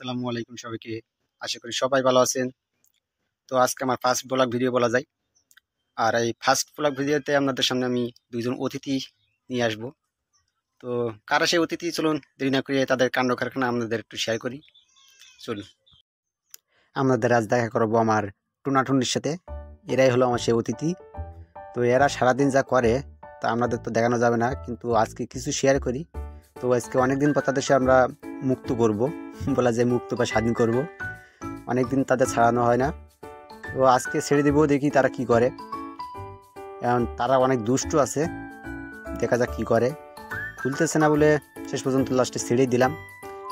আসসালামু আলাইকুম সবাইকে। আশা করি সবাই ভালো আছেন। তো আজকে আমার ফার্স্ট ব্লগ ভিডিও বলা যায়। আর এই ফার্স্ট ব্লগ ভিডিওতে আপনাদের সামনে আমি দুইজন অতিথি নিয়ে আসব। তো কারা সেই অতিথি চলুন দেরি না করে তাদের কাণ্ড কারখানা আপনাদের একটু শেয়ার করি। চলুন, আপনাদের আজ দেখা করবো আমার টুনাটুনির সাথে। এরাই হলো আমার সেই অতিথি। তো এরা সারাদিন যা করে তা আপনাদের তো দেখানো যাবে না, কিন্তু আজকে কিছু শেয়ার করি। তো আজকে অনেকদিন পর তাদের সাথে আমরা মুক্ত করব, বলা যায় মুক্ত বা স্বাধীন করব। অনেকদিন তাদের ছাড়ানো হয় না। তো আজকে ছেড়ে দেবো, দেখি তারা কি করে। এখন তারা অনেক দুষ্টু আছে, দেখা যাক কি করে। খুলতেছে না বলে শেষ পর্যন্ত লাস্টে ছেড়েই দিলাম,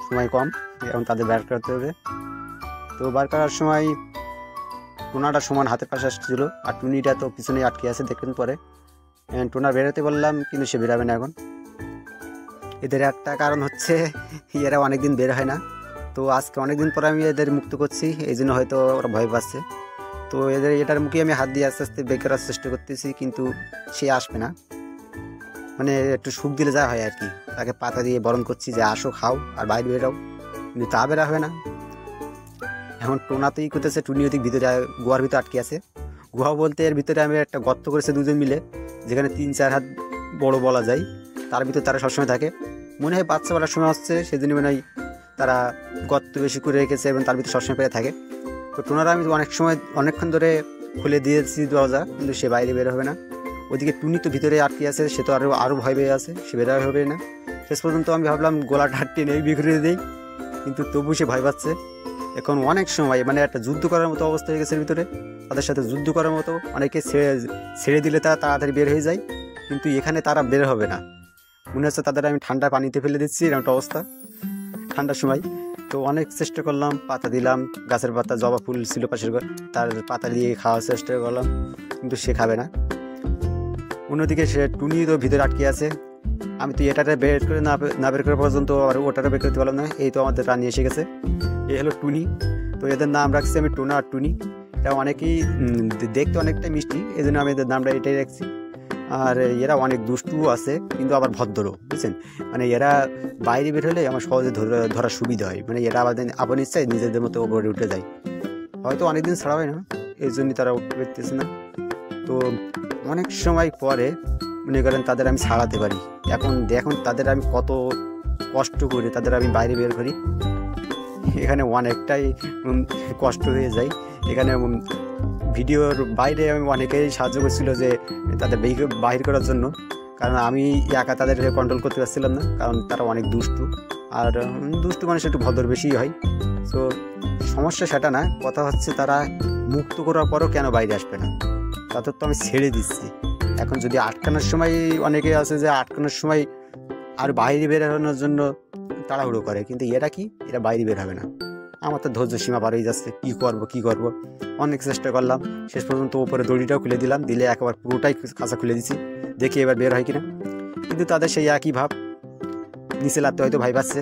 সময় কম, এখন তাদের বার করতে হবে। তো বার করার সময় টোনাটা সমান হাতের পাশে আসছিল, আর টুনিটা তো পিছনে আটকে আছে, দেখলেন পরে। টোনা বেরোতে বললাম, কিন্তু সে বেরাবে না এখন। এদের একটা কারণ হচ্ছে এরা অনেকদিন বের হয় না। তো আজকে অনেকদিন পরে আমি এদের মুক্ত করছি, এই জন্য হয়তো ওরা ভয় পাচ্ছে। তো এটার মুখে আমি হাত দিয়ে আস্তে আস্তে বের করার চেষ্টা করতেছি, কিন্তু সে আসবে না। মানে একটু সুখ দিলে যা হয় আর কি, তাকে পাতা দিয়ে বরণ করছি যে আসো খাও আর বাইরে বেরাও, কিন্তু তা বেরা হবে না। এখন টোনাতেই করতেছে, টুনি ওদিক ভিতরে গুহার ভিতরে আটকে আছে। গুহা বলতে এর ভিতরে আমি একটা গর্ত করেছে দুজন মিলে, যেখানে 3-4 হাত বড় বলা যায়। তার ভিতরে তারা সবসময় থাকে, মনে হয় বাচ্চা বলার সময় আসছে, সেজন্য মনে হয় তারা গর্ত বেশি করে রেখেছে এবং তার ভিতরে সবসময় পেরে থাকে। তো টোনারা আমি অনেকক্ষণ ধরে খুলে দিয়েছি দরজা, কিন্তু সে বাইরে বের হবে না। ওইদিকে টুনি তো ভিতরে আটকে আছে, সে তো আরও ভয় পেয়ে আছে, সে বের হবে না। শেষ পর্যন্ত আমি ভাবলাম গলাটা টেনে বিঘুরে দিই, কিন্তু তবু সে ভয় পাচ্ছে। এখন অনেক সময় মানে একটা যুদ্ধ করার মতো অবস্থা হয়ে গেছে ভিতরে, তাদের সাথে যুদ্ধ করার মতো। অনেকে ছেড়ে দিলে তারা তাড়াতাড়ি বের হয়ে যায়, কিন্তু এখানে তারা বের হবে না। মনে হচ্ছে তাদের আমি ঠান্ডা পানিতে ফেলে দিচ্ছি, এরকম একটা অবস্থা ঠান্ডার সময়। তো অনেক চেষ্টা করলাম, পাতা দিলাম, গাছের পাতা, জবা ফুল ছিল পাশের ঘর, তার পাতা দিয়ে খাওয়ার চেষ্টা করলাম, কিন্তু সে খাবে না। অন্যদিকে সে টুনি তো ভিতরে আটকে আছে। আমি তো এটাতে বের করে না বের করা পর্যন্ত আর ওটাটা বের করতে পারলাম না। এই তো আমাদের রানী এসে গেছে, এ হলো টুনি। তো এদের নাম রাখছি আমি টোনা আর টুনি। এটা অনেকেই দেখতে অনেকটা মিষ্টি, এই জন্য আমি এদের নামটা এটাই রাখছি। আর এরা অনেক দুষ্টু আছে, কিন্তু আবার ভদ্র, বুঝছেন। মানে এরা বাইরে বের হলে আমার সহজে ধরার সুবিধা হয়। মানে এরা আবার ইচ্ছায় নিজেদের মতো ওপরে উঠে যায়। হয়তো অনেকদিন ছাড়া হয় না, এই জন্যই তারা উঠতে পারতেছে না। তো অনেক সময় পরে মনে করেন তাদের আমি ছাড়াতে পারি। এখন দেখুন তাদের আমি কত কষ্ট করে তাদের আমি বাইরে বের করি, এখানে অনেকটাই কষ্ট হয়ে যায়। এখানে ভিডিওর বাইরে আমি অনেকেই সাহায্য করছিল যে তাদের বাহির করার জন্য, কারণ আমি একা তাদের কন্ট্রোল করতে পারছিলাম না, কারণ তারা অনেক দুষ্টু। আর দুষ্টু মানুষ একটু ভদ্র বেশি হয়। তো সমস্যা সেটা না, কথা হচ্ছে তারা মুক্ত করার পরও কেন বাইরে আসবে না। তাদের তো আমি ছেড়ে দিচ্ছি। এখন যদি আটকানোর সময়, অনেকে আছে যে আটকানোর সময় আর বাইরে বেরোনোর জন্য তাড়াহুড়ো করে, কিন্তু এরা কি, এরা বাইরে বের হবে না। আমার তো ধৈর্য সীমা পার হয়ে যাচ্ছে, কী করব। অনেক চেষ্টা করলাম, শেষ পর্যন্ত ওপরে দড়িটাও খুলে দিলাম, দিলে একেবারে পুরোটাই খাঁচা খুলে দিচ্ছি, দেখি এবার বের হয় কিনা। কিন্তু তাদের সেই একই ভাব, নিচে লাভতে হয়তো ভয় পাচ্ছে,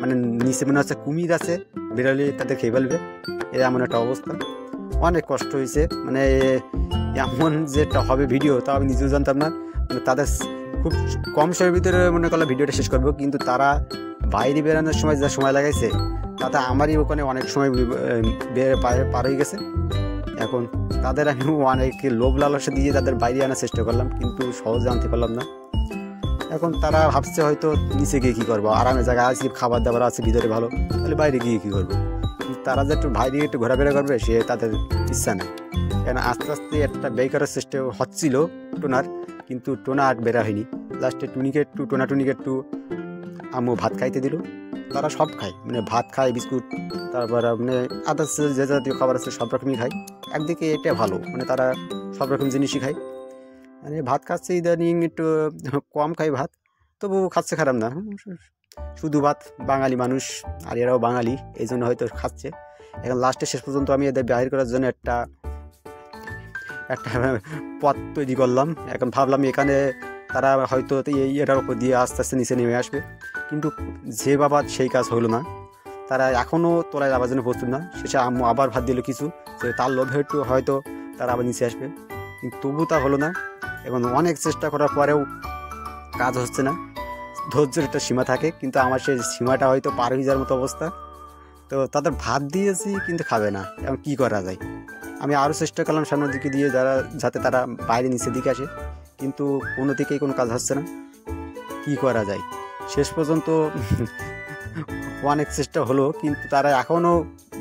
মানে নিচে মনে হচ্ছে কুমির আছে, বেরোলে তাদের খেয়ে ফেলবে, এমন একটা অবস্থা। অনেক কষ্ট হয়েছে, মানে এমন যেটা হবে ভিডিও তাও আমি নিজেও জানতাম না। মানে তাদের খুব কম সময়ের ভিতরে মনে করলাম ভিডিওটা শেষ করবো, কিন্তু তারা বাইরে বেরানোর সময় যা সময় লাগাইছে তাতে আমারই ওখানে অনেক সময় পার হয়ে গেছে। এখন তাদের আমি অনেক লোভ লালসা দিয়ে তাদের বাইরে আনার চেষ্টা করলাম, কিন্তু সহজে আনতে পারলাম না। এখন তারা ভাবছে হয়তো নিচে গিয়ে কী করবো, আরামে জায়গায় আছে, খাবার দাবার আছে ভিতরে ভালো, তাহলে বাইরে গিয়ে কী করবো। কিন্তু তারা যে একটু বাইরে একটু ঘোরাফেরা করবে সে তাদের ইচ্ছা নেই। কেন আস্তে আস্তে একটা বের করার চেষ্টা হচ্ছিল টোনার, কিন্তু টোনা আর বেরা হয়নি। লাস্টে টুনিকে একটু আম্মু ভাত খাইতে দিল। তারা সব খায়, মানে ভাত খায়, বিস্কুট, তারপর মানে আদার্স যে জাতীয় খাবার আছে সব রকমই খায়। একদিকে এটা ভালো, মানে তারা সব রকম জিনিসই খায়। মানে ভাত খাচ্ছে ইদানিং একটু কম খায় ভাত, তবু খাচ্ছে, খারাপ না। শুধু ভাত, বাঙালি মানুষ, আর এরাও বাঙালি, এই জন্য হয়তো খাচ্ছে। এখন লাস্টে শেষ পর্যন্ত আমি এদের বাহির করার জন্য একটা পথ তৈরি করলাম। এখন ভাবলাম এখানে তারা হয়তো এটার উপর দিয়ে আস্তে আস্তে নিচে নেমে আসবে, কিন্তু যে বাবা সেই কাজ হলো না। তারা এখনও তোলায় যাওয়ার জন্য প্রস্তুত না। শেষে আম্মু আবার ভাত দিল কিছু, যে তার লোভে একটু হয়তো তারা আবার নিচে আসবে, কিন্তু তবু তা হলো না। এবং অনেক চেষ্টা করার পরেও কাজ হচ্ছে না। ধৈর্যের একটা সীমা থাকে, কিন্তু আমার সেই সীমাটা হয়তো পার হয়ে যাওয়ার মতো অবস্থা। তো তাদের ভাত দিয়েছি কিন্তু খাবে না, এখন কী করা যায়। আমি আরও চেষ্টা করলাম সামনের দিকে দিয়ে যাতে তারা বাইরে নিচের দিকে আসে, কিন্তু কোনো দিকেই কোনো কাজ হচ্ছে না। কী করা যায়, শেষ পর্যন্ত অনেক চেষ্টা হলো কিন্তু তারা এখনও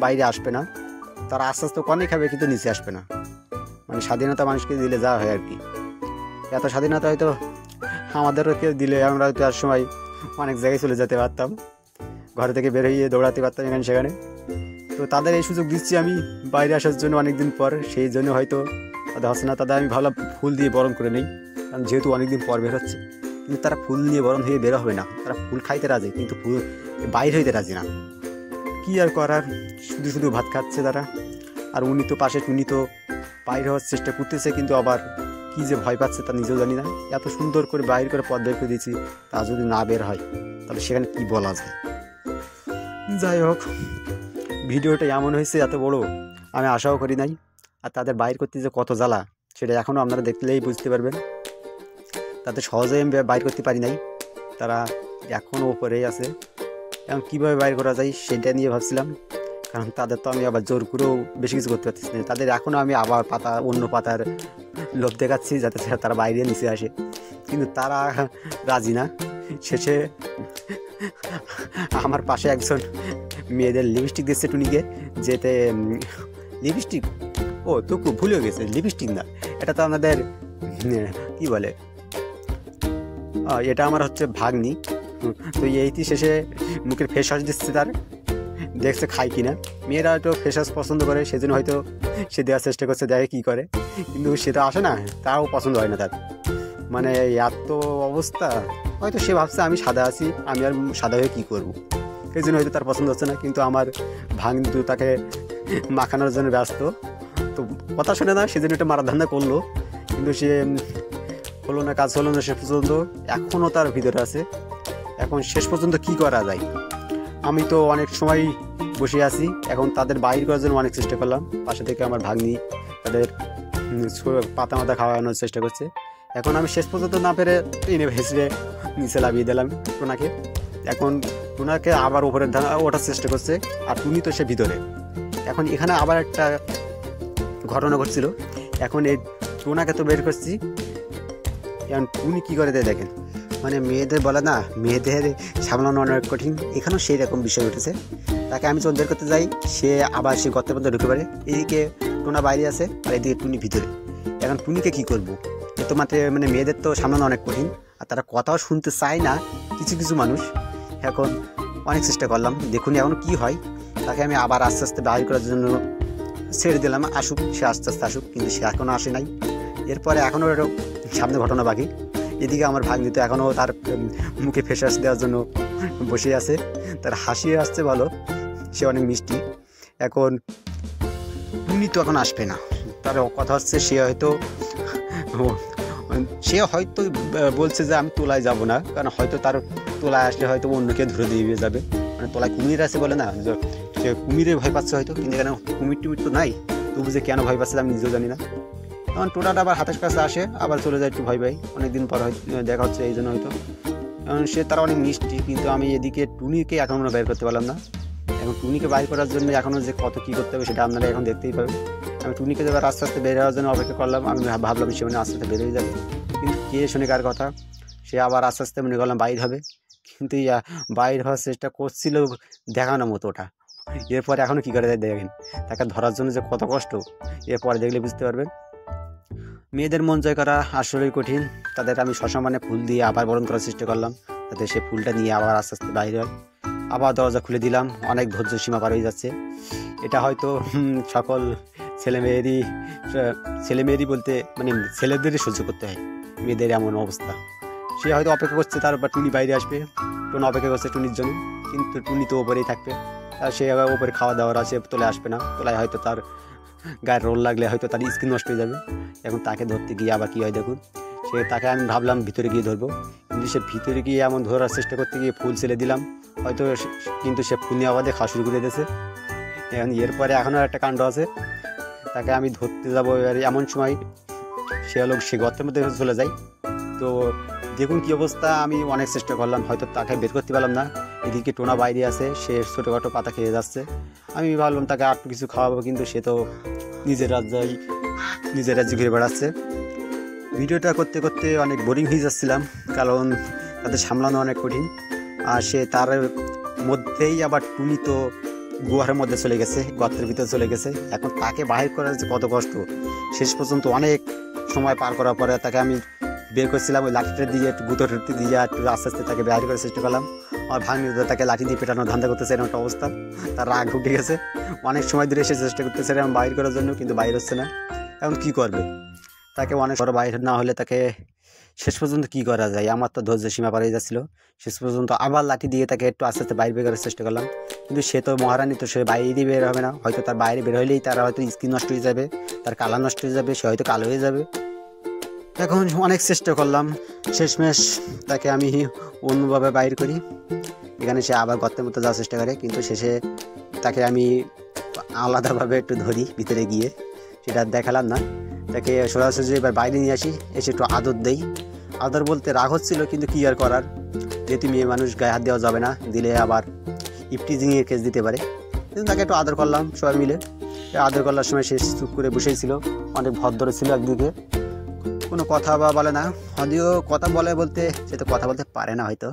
বাইরে আসবে না। তারা আস্তে আস্তে অনেক খাবে কিন্তু নিচে আসবে না। মানে স্বাধীনতা মানুষকে দিলে যা হয় আর কি, এত স্বাধীনতা হয়তো আমাদেরকে দিলে আমরা হয়তো আর সময় অনেক জায়গায় চলে যেতে পারতাম, ঘর থেকে বের হয়ে দৌড়াতে পারতাম এখানে সেখানে। তো তাদের এই সুযোগ দিচ্ছি আমি বাইরে আসার জন্য অনেক দিন পর, সেই জন্য হয়তো তাদের হচ্ছে না। তাদের আমি ভাবলাম ফুল দিয়ে বরণ করে নেই, কারণ যেহেতু অনেকদিন পর বের হচ্ছে। কিন্তু তারা ফুল নিয়ে বরণ হয়ে বের হবে না, তারা ফুল খাইতে রাজি কিন্তু ফুল বাইরে হইতে রাজি না। কী আর করার, শুধু শুধু ভাত খাচ্ছে তারা। আর উনি তো পাশে, উনি তো বাইরে হওয়ার চেষ্টা করতেছে কিন্তু আবার কী যে ভয় পাচ্ছে তা নিজেও জানি না। এত সুন্দর করে বাইরে করে পথ বের করে দিয়েছি, তা যদি না বের হয় তাহলে সেখানে কি বলা যায়। যাই হোক, ভিডিওটা এমন হয়েছে এত বড় আমি আশাও করি নাই। আর তাদের বাইর করতে যে কত জ্বালা সেটা এখনও আপনারা দেখলেই বুঝতে পারবেন। তাদের সহজেই আমি বাইর করতে পারি নাই, তারা এখনও ওপরেই আছে। এখন কীভাবে বাইর করা যায় সেটা নিয়ে ভাবছিলাম, কারণ তাদের তো আমি আবার জোর করেও বেশি কিছু করতে পারতেছি না। তাদের এখনও আমি আবার অন্য পাতার লোভ দেখাচ্ছি যাতে তারা বাইরে নিচে আসে, কিন্তু তারা রাজি না। শেষে আমার পাশে একজন মেয়েদের লিপস্টিক দিচ্ছে টুনিকে, যেতে লিপস্টিক, ও টুকু ভুলে গেছে, লিপস্টিক না, এটা তো আমাদের কি বলে, এটা আমার হচ্ছে ভাগ্নি। তো এইটি শেষে মুখের ফেস ওয়াশ দিচ্ছে, তার দেখছে খাই কিনা। মেয়েরা হয়তো ফেস ওয়াশ পছন্দ করে, সেজন্য হয়তো সে দেওয়ার চেষ্টা করছে, দেখে কী করে, কিন্তু সেটা আসে না, তাও পছন্দ হয় না তার। মানে এত অবস্থা, হয়তো সে ভাবছে আমি সাদা আছি, আমি আর সাদা হয়ে কী করবো, এই জন্য হয়তো তার পছন্দ হচ্ছে না। কিন্তু আমার ভাগ্নি তো তাকে মাখানোর জন্য ব্যস্ত, তো কথা শোনে না, সেজন্য একটা মারা ধান্দা করলো, কিন্তু সে হলো না, কাজ হলো না শেষ পর্যন্ত। এখনও তার ভিতরে আছে। এখন শেষ পর্যন্ত কি করা যায়, আমি তো অনেক সময় বসে আছি, এখন তাদের বাইর করার জন্য অনেক চেষ্টা করলাম। পাশে থেকে আমার ভাগ্নি তাদের পাতা মাথা খাওয়ানোর চেষ্টা করছে। এখন আমি শেষ পর্যন্ত না পেরে এনে ভেসড়ে নিচে লাভিয়ে দিলাম টোনাকে। এখন টোনাকে আবার উপরে ওঠার চেষ্টা করছে, আর টুনি তো সে ভিতরে। এখন এখানে আবার একটা ঘটনা ঘটছিল। এখন এই টোনাকে তো বের করছি, এখন টুনি কী করে দেয় দেখেন। মানে মেয়েদের বলে না, মেয়েদের সামলানো অনেক কঠিন, এখানেও সেই রকম বিষয় উঠেছে। তাকে আমি যখন বের করতে যাই, সে আবার সে গর্তের মধ্যে ঢুকে পড়ে। এইদিকে টোনা বাইরে আছে আর এদিকে টুনি ভিতরে। এখন টুনিকে কী করবো, এ তো মাত্র মানে মেয়েদের তো সামলানো অনেক কঠিন, আর তারা কথাও শুনতে চায় না কিছু কিছু মানুষ। এখন অনেক চেষ্টা করলাম, দেখুন এখন কি হয়। তাকে আমি আবার আস্তে আস্তে বাইর করার জন্য ছেড়ে দিলাম, আসুক, সে আস্তে আস্তে আসুক, কিন্তু সে এখনও আসে নাই। এরপরে এখনও সামনে ঘটনা বাকি। এদিকে আমার ভাগ্নি তো এখনও তার মুখে ফেস ওয়াশ দেওয়ার জন্য বসে আছে, তার হাসি আসছে ভালো, সে অনেক মিষ্টি। এখন টুনি তো এখন আসবে না, তার কথা হচ্ছে সে হয়তো বলছে যে আমি তোলায় যাব না, কারণ হয়তো তার তোলায় আসলে হয়তো অন্যকে ধরে দিয়ে যাবে। মানে তোলায় কুমির আছে বলে না, সে কুমিরে ভয় পাচ্ছে হয়তো, কিন্তু এখানে কুমির টুমির তো নাই, তবু যে কেন ভয় পাচ্ছে আমি নিজেও জানি না। তখন টোটাটা আবার হাতের কাছে আসে, আবার চলে যায় একটু ভয় ভয়, অনেকদিন পর হয়তো দেখা হচ্ছে, এই জন্য হয়তো। কারণ সে তারা অনেক মিষ্টি, কিন্তু আমি এদিকে টুনিকে এখনও বের করতে পারলাম না। এখন টুনিকে বাইর করার জন্য এখনও যে কত কী করতে হবে সেটা আপনারা এখন দেখতেই পাবেন। আমি টুনিকে এবার আস্তে আস্তে বের হওয়ার জন্য অপেক্ষা করলাম, আমি ভাবলাম সে মানে আস্তে আস্তে বের হয়ে যাবে, কিন্তু কে শুনে কার কথা, সে আবার আস্তে আস্তে মনে করলাম বাইর হবে, কিন্তু বাইর হওয়ার চেষ্টা করছিল দেখানোর মতো ওটা। এরপরে এখনও কী করে দেখেন, তাকে ধরার জন্য যে কত কষ্ট, এরপরে দেখলে বুঝতে পারবেন। মেয়েদের মন জয় করা আসলেই কঠিন। তাদের আমি সসম্মানে ফুল দিয়ে আবার বরণ করার চেষ্টা করলাম, যাতে সে ফুলটা নিয়ে আবার আস্তে আস্তে বাইরে হয়। আবার দরজা খুলে দিলাম, অনেক ধৈর্য সীমা পার হয়ে যাচ্ছে। এটা হয়তো সকল ছেলেমেয়েরই বলতে মানে ছেলেদেরই সহ্য করতে হয়, মেয়েদের এমন অবস্থা। সে হয়তো অপেক্ষা করছে তার বা টুনি বাইরে আসবে, টুনি অপেক্ষা করছে টুনির জন্য, কিন্তু টুনি তো ওপরেই থাকবে। আর সে ওপরে খাওয়া দাওয়ার আছে, তোলে আসবে না, তোলায় হয়তো তার গায়ের রোল লাগলে হয়তো তার স্কিন নষ্ট হয়ে যাবে। এখন তাকে ধরতে গিয়ে আবার কী হয় দেখুন, তাকে আমি ভাবলাম ভিতরে গিয়ে ধরবো, কিন্তু সে ভিতরে গিয়ে এমন ধরার চেষ্টা করতে গিয়ে ফুল ছেড়ে দিলাম হয়তো, কিন্তু সে ফুল নিয়ে আবাদে খাওয়া শুরু করে দিয়েছে। এখন এরপরে এখনও একটা কাণ্ড আছে, তাকে আমি ধরতে যাবো, এবার এমন সময় সে গর্তের মধ্যে চলে যায়। তো দেখুন কী অবস্থা, আমি অনেক চেষ্টা করলাম, হয়তো তাকে বের করতে পারলাম না, এদিকে টোনা বাইরে আছে, সে ছোটোখাটো পাতা খেয়ে যাচ্ছে। আমি ভাবলাম তাকে আর কিছু খাওয়াবো, কিন্তু সে তো নিজের রাজ্যে ঘুরে বেড়াচ্ছে। ভিডিওটা করতে করতে অনেক বোরিং হয়ে যাচ্ছিলাম, কারণ তাদের সামলানো অনেক কঠিন। আর সে তার মধ্যেই আবার টুনি তো গুহার মধ্যে চলে গেছে, গর্তের ভিতরে চলে গেছে। এখন তাকে বাহির করা যে কত কষ্ট, শেষ পর্যন্ত অনেক সময় পার করার পরে তাকে আমি বের করছিলাম। ওই লাঠিটা দিয়ে একটু গুঁতো টুটি দিয়ে একটু আস্তে আস্তে তাকে বাইর করার চেষ্টা করলাম। আর ভাঙনি তাকে লাঠি দিয়ে পেটানোর ধান্দা করতেছে, এরকম একটা অবস্থা। তার রাগ উঠে গেছে, অনেক সময় ধরে এসে চেষ্টা করতেছে এরকম বাইর করার জন্য, কিন্তু বাইর হচ্ছে না। এখন কী করবে, তাকে অনেক বড় বাইর না হলে তাকে শেষ পর্যন্ত কী করা যায়, আমার তো ধৈর্য সীমা পার হয়ে যাচ্ছিলো। শেষ পর্যন্ত আবার লাঠি দিয়ে তাকে একটু আস্তে আস্তে বাইরে বের করার চেষ্টা করলাম, কিন্তু সে তো মহারানী, তো সে বাইরে বের হবে না। হয়তো তার বাইরে বের হলেই তার হয়তো স্কিন নষ্ট হয়ে যাবে, তার কালার নষ্ট হয়ে যাবে, সে হয়তো কালো হয়ে যাবে। এখন অনেক চেষ্টা করলাম, শেষমেশ তাকে আমি অন্যভাবে বাইর করি। এখানে সে আবার গর্তের মতো যাওয়ার চেষ্টা করে, কিন্তু শেষে তাকে আমি আলাদাভাবে একটু ধরি ভিতরে গিয়ে, সেটা দেখালাম না। তাকে সরাসরি এবার বাইরে নিয়ে আসি, এসে একটু আদর দেই। আদর বলতে রাগ হচ্ছিল, কিন্তু কী আর করার, যেহেতু মেয়ে মানুষ গায়ে হাত দেওয়া যাবে না, দিলে আবার ইপটিজিংয়ের কেস দিতে পারে। কিন্তু তাকে একটু আদর করলাম সবাই মিলে। আদর করার সময় সে চুপ করে বসেছিল, অনেক ভদ্র ছিল একদিকে, কোনো কথা বা বলে না। যদিও কথা বলে বলতে সে তো কথা বলতে পারে না, হয়তো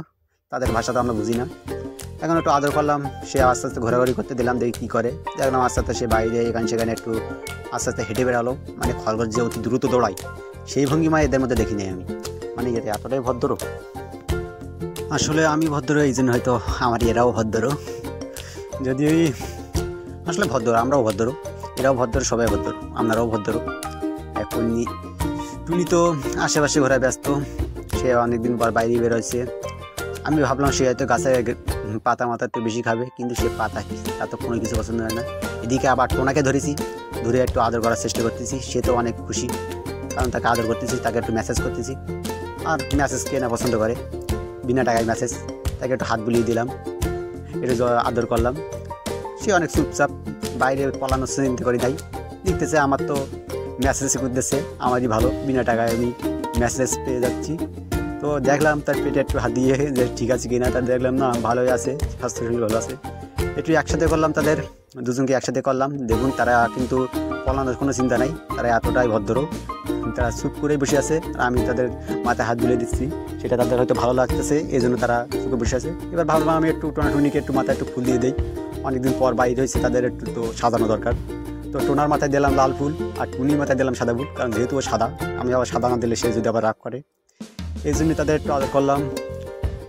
তাদের ভাষা তো আমরা বুঝি না। এখন একটু আদর করলাম, সে আস্তে আস্তে ঘোরাঘুরি করতে দিলাম, দেখি কী করে। দেখলাম আস্তে আস্তে সে বাইরে এখানে সেখানে একটু আস্তে আস্তে হেঁটে বেড়ালো, মানে খরগোশ যে অতি দ্রুত দৌড়ায় সেই ভঙ্গিমা এদের মধ্যে দেখি নাই আমি, মানে এরা এতটাই ভদ্র। আসলে আমি ভদ্র এই জন্য হয়তো আমার এরাও ভদ্র, যদি আসলে ভদ্র, আমরাও ভদ্র, এরাও ভদ্র, সবাই ভদ্র, আপনারাও ভদ্র। এখন টুনি তো আশেপাশে ঘোরা ব্যস্ত, সে অনেকদিন পর বাইরে বেরোচ্ছে। আমি ভাবলাম সে হয়তো গাছে পাতা মাথা একটু বেশি খাবে, কিন্তু সে পাতা তার তো কোনো কিছু পছন্দ হয় না। এদিকে আবার টোনাকে ধরেছি, ধরে একটু আদর করার চেষ্টা করতেছি, সে তো অনেক খুশি, কারণ তাকে আদর করতেছি, তাকে একটু মেসেজ করতেছি। আর মেসেজ কে না পছন্দ করে, বিনা টাকায় মেসেজ। তাকে একটু হাত বুলিয়ে দিলাম, একটু আদর করলাম। সে অনেক চুপচাপ, বাইরে পলানোর চিন্তা করি তাই দেখতেছে আমার তো মেসেজ করতেছে, আমারই ভালো, বিনা টাকায় আমি মেসেজ পেয়ে যাচ্ছি। তো দেখলাম তার পেটে একটু হাত দিয়ে যে ঠিক আছে কিনা, তার দেখলাম না ভালোই আছে, স্বাস্থ্য শরীর ভালো আছে। একটু একসাথে করলাম, তাদের দুজনকে একসাথে করলাম। দেখুন তারা কিন্তু পলানোর কোনো চিন্তা নাই, তারা এতটাই ভদ্র, তারা চুপ করেই বসে আছে। আর আমি তাদের মাথায় হাত বুলিয়ে দিচ্ছি, সেটা তাদের হয়তো ভালো লাগতেছে, এই জন্য তারা চুপে বসে আছে। এবার ভাবলাম আমি একটু টোনাটুনিকে একটু মাথায় একটু ফুল দিয়ে দিই, অনেকদিন পর বাইরে হয়েছে, তাদের একটু তো সাজানো দরকার। তো টোনার মাথায় দিলাম লাল ফুল, আর টুনির মাথায় দিলাম সাদা ফুল, কারণ যেহেতু ও সাদা, আমি আবার সাদা না দিলে সে যদি আবার রাগ করে, এই জন্যই তাদের একটু আদর করলাম,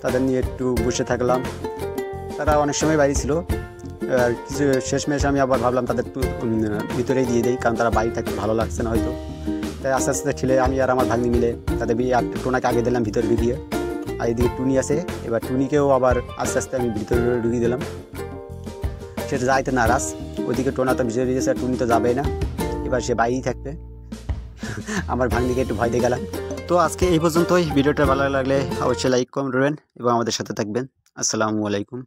তাদের নিয়ে একটু বসে থাকলাম। তারা অনেক সময় বাইরে ছিল, আর কিছু শেষমেশ আমি আবার ভাবলাম তাদের একটু ভিতরেই দিয়ে দিই, কারণ তারা বাইরে থাকতে ভালো লাগছে না হয়তো। তাই আস্তে আস্তে ঠেলে আমি আর আমার ভাগ্নি মিলে তাদের বিয়ে আর টোনাকে আগে দিলাম ভিতরে ঢুকিয়ে। আর এদিকে টুনি আছে, এবার টুনিকেও আবার আস্তে আস্তে আমি ভিতরে ঢুকিয়ে দিলাম। সেটা যাইতে নারাজ, ওইদিকে টোনা তো ভিতরে দিয়েছে, আর টুনি তো যাবেই না, এবার সে বাইরেই থাকবে। আমার ভাগ্নিকে একটু ভয় দিয়ে গেলাম। তো আজকে এই পর্যন্তই, ভিডিওটা ভালো লাগলে অবশ্যই লাইক কমেন্ট করবেন এবং আমাদের সাথে থাকবেন। আসসালামু আলাইকুম।